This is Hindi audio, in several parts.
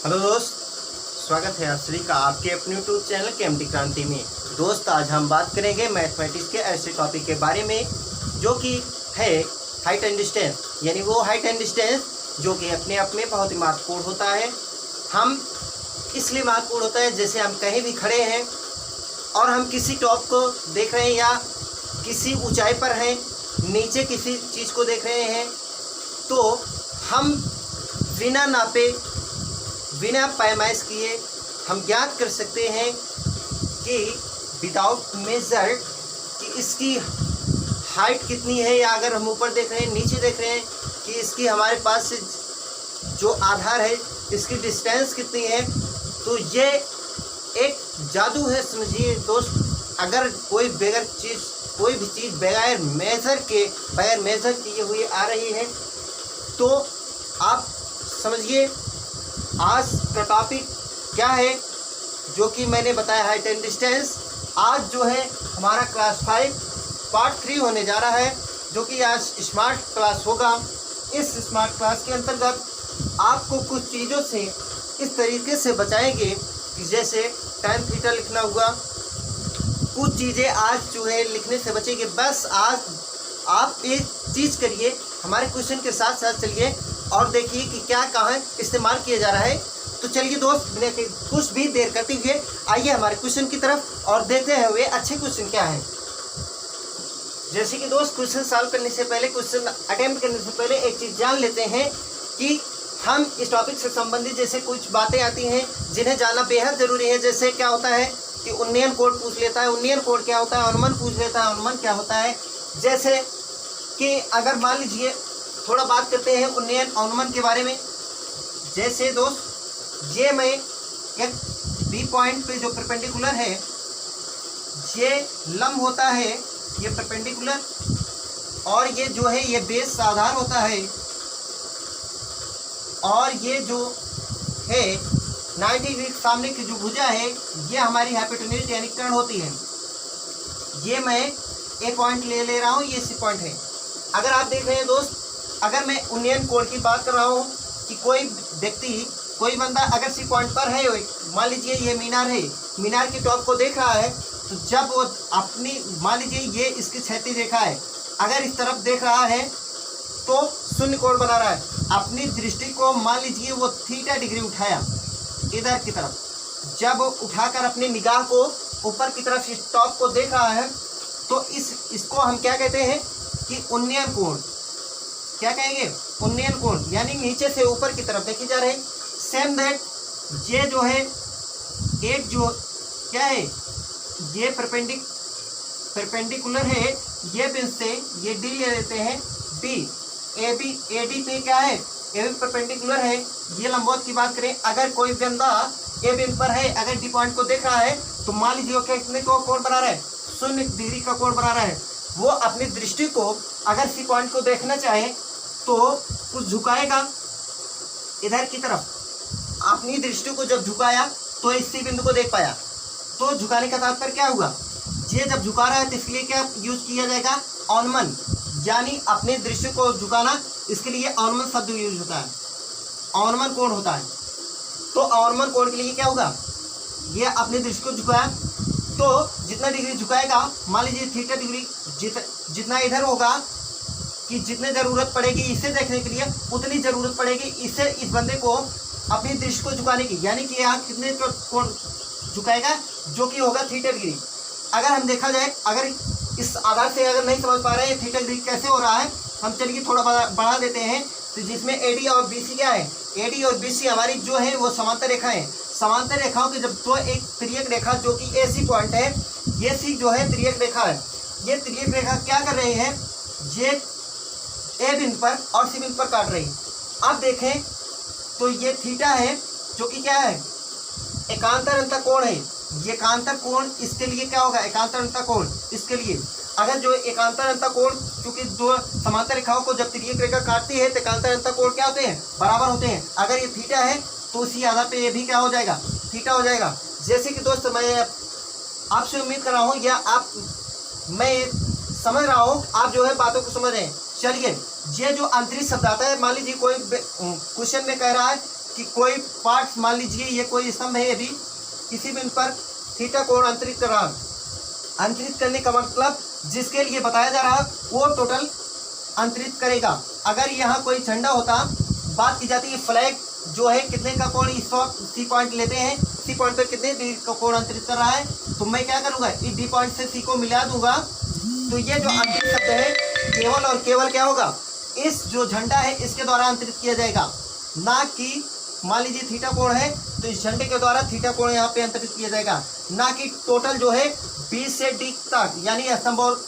हेलो दोस्त, स्वागत है आप सभी का आपके अपने यूट्यूब चैनल केएमटी क्रांति में। दोस्त, आज हम बात करेंगे मैथमेटिक्स के ऐसे टॉपिक के बारे में जो कि है हाइट एंड डिस्टेंस, यानी वो हाइट एंड डिस्टेंस जो कि अपने आप में बहुत ही महत्वपूर्ण होता है। हम इसलिए महत्वपूर्ण होता है जैसे हम कहीं भी खड़े हैं और हम किसी टॉप को देख रहे हैं या किसी ऊंचाई पर हैं, नीचे किसी चीज़ को देख रहे हैं, तो हम बिना नापे बिना पैमाइश किए हम ज्ञात कर सकते हैं कि विदाउट मेजर कि इसकी हाइट कितनी है, या अगर हम ऊपर देख रहे हैं नीचे देख रहे हैं कि इसकी हमारे पास से जो आधार है इसकी डिस्टेंस कितनी है। तो ये एक जादू है, समझिए दोस्त। अगर कोई भी चीज़ बगैर मेज़र किए हुए आ रही है तो आप समझिए आज का टॉपिक क्या है जो कि मैंने बताया हाइट एंड डिस्टेंस। आज जो है हमारा क्लास 5 पार्ट 3 होने जा रहा है, जो कि आज स्मार्ट क्लास होगा। इस स्मार्ट क्लास के अंतर्गत आपको कुछ चीज़ों से इस तरीके से बचाएंगे कि जैसे tan थीटा लिखना हुआ, कुछ चीज़ें आज जो है लिखने से बचेंगे। बस आज आप एक चीज़ करिए, हमारे क्वेश्चन के साथ साथ चलिए और देखिए कि क्या कहाँ इस्तेमाल किया जा रहा है। तो चलिए दोस्त, बिना कुछ भी देर करते हुए आइए हमारे क्वेश्चन की तरफ और देखते हुए अच्छे क्वेश्चन क्या है। जैसे कि दोस्त, क्वेश्चन सॉल्व करने से पहले, क्वेश्चन अटेम्प्ट करने से पहले एक चीज़ जान लेते हैं कि हम इस टॉपिक से संबंधित जैसे कुछ बातें आती हैं जिन्हें जानना बेहद ज़रूरी है। जैसे क्या होता है कि उन्नयन कोड पूछ लेता है, उन्नयन कोड क्या होता है, अनुमान पूछ लेता है, अनुमान क्या होता है। जैसे कि अगर मान लीजिए थोड़ा बात करते हैं उन्नयन अनुमान के बारे में। जैसे दोस्त, ये मैं एक बी पॉइंट पे जो परपेंडिकुलर है, ये लंब होता है, ये परपेंडिकुलर, और ये जो है ये बेस आधार होता है, और ये जो है 90 डिग्री सामने की जो भुजा है ये हमारी हाइपोटेन्यूज यानी कर्ण होती है। ये मैं एक पॉइंट ले रहा हूँ, ये सी पॉइंट है। अगर आप देख रहे हैं दोस्त, अगर मैं उन्नयन कोण की बात कर रहा हूँ कि कोई बंदा अगर सी पॉइंट पर है, मान लीजिए ये मीनार है, मीनार की टॉप को देख रहा है, तो जब वो अपनी, मान लीजिए ये इसकी क्षैतिज रेखा है, अगर इस तरफ देख रहा है तो शून्य कोण बना रहा है। अपनी दृष्टि को मान लीजिए वो थीटा डिग्री उठाया इधर की तरफ, जब उठाकर अपनी निगाह को ऊपर की तरफ इस टॉप को देख रहा है, तो इसको हम क्या कहते हैं कि उन्नयन कोण। क्या कहेंगे? उन्नयन कोण, यानी नीचे से ऊपर की तरफ देखी जा रही। सेम दैट ये जो है एक जो क्या है, ये परपेंडिकुलर है, ये बिंदु से ये डी ले लेते हैं, डी ए डी पे क्या है, ए भी परपेंडिकुलर है। ये लंबवत की बात करें, अगर कोई बंदा ए बिंदु पर है, अगर डी पॉइंट को देख रहा है, तो मान लीजिए कितने को कोण बना रहा है, 0 डिग्री का कोण बना रहा है। वो अपनी दृष्टि को अगर सी पॉइंट को देखना चाहे तो कुछ झुकाएगा इधर की तरफ। अपनी दृष्टि को जब झुकाया तो इस सी बिंदु को देख पाया। तो झुकाने का तात्पर्य क्या हुआ, ये जब झुका रहा है तो इसलिए क्या यूज किया जाएगा, अनुमान, यानी अपनी दृष्टि को झुकाना, इसके लिए अनुमान शब्द यूज होता है, अनुमान कोण होता है। तो अनुमान कोण के लिए क्या होगा, ये अपनी दृष्टि को झुकाया, तो जितना डिग्री झुकाएगा, मान लीजिए थीटा डिग्री, जितना इधर होगा कि जितने ज़रूरत पड़ेगी इसे देखने के लिए, उतनी ज़रूरत पड़ेगी इस बंदे को अपनी दृष्टि को झुकाने की, यानी कि यहाँ कितने कोण झुकाएगा, जो कि होगा थीटा डिग्री। अगर हम देखा जाए, अगर इस आधार से अगर नहीं समझ पा रहे हैं थीटा डिग्री कैसे हो रहा है, हम चलिए थोड़ा बढ़ा देते हैं। तो जिसमें एडी और बीसी क्या है, एडी और बीसी हमारी जो है वो समांतर रेखा है। समांतर रेखाओं के जब तो एक तिर्यक रेखा जो कि ए सी पॉइंट है, ये सी जो है तिर्यक रेखा है। ये तिर्यक रेखा क्या कर रही है, ये ए बिंदु पर और सी बिंदु पर काट रही है। अब देखें तो ये थीटा है जो कि क्या है, एकांतर अंतर कोण है। ये एकांतर कोण इसके लिए क्या होगा, एकांतर अंतर कोण इसके लिए, अगर जो एकांतर अंतर कोण, क्योंकि दो समांतर रेखाओं को जब तिर्यक रेखा काटती है तो एकांतर अंतर कोण क्या होते हैं, बराबर होते हैं। अगर ये थीटा है तो उसी आधार पे ये भी क्या हो जाएगा, थीटा हो जाएगा। जैसे कि दोस्त मैं आपसे उम्मीद कर रहा हूँ या मैं समझ रहा हूँ, आप जो है बातों को समझ रहे हैं। चलिए, ये जो अंतरिक्ष शब्द आता है, मान लीजिए कोई क्वेश्चन में कह रहा है कि कोई पार्ट्स, मान लीजिए ये कोई स्तंभ है, यदि किसी बिंदु पर थीटा कोण अंतरित कर रहा, अंतरित करने का मतलब जिसके लिए बताया जा रहा वो टोटल अंतरित करेगा। अगर यहाँ कोई झंडा होता, बात की जाती है फ्लैग जो है कितने का कोण इस वक्त सी पॉइंट लेते हैं, सी पॉइंट पर कितने डिग्री का कोण अंतरित कर रहा है, तो मैं क्या करूँगा, इस डी पॉइंट से सी को मिला दूंगा। तो ये जो अंतरित शब्द है केवल और केवल क्या होगा, इस जो झंडा है इसके द्वारा अंतरित किया जाएगा, ना कि मान लीजिए थीटा कोण है तो इस झंडे के द्वारा थीटा कोण यहाँ पे अंतरित किया जाएगा, ना कि टोटल जो है बी से डी तक, यानी स्तंभ और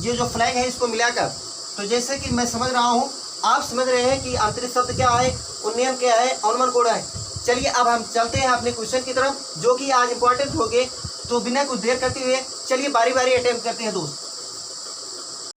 ये जो फ्लैग है इसको मिलाकर। तो जैसे कि मैं समझ रहा हूँ, आप समझ रहे हैं कि अंतरित शब्द क्या है, उन्नयन क्या है, अनुमान कोण है। चलिए अब हम चलते हैं अपने क्वेश्चन की तरफ, जो कि आज इंपॉर्टेंट हो गए। तो बिना कुछ देर करते हुए चलिए बारी बारी अटेम्प्ट करते हैं दोस्त।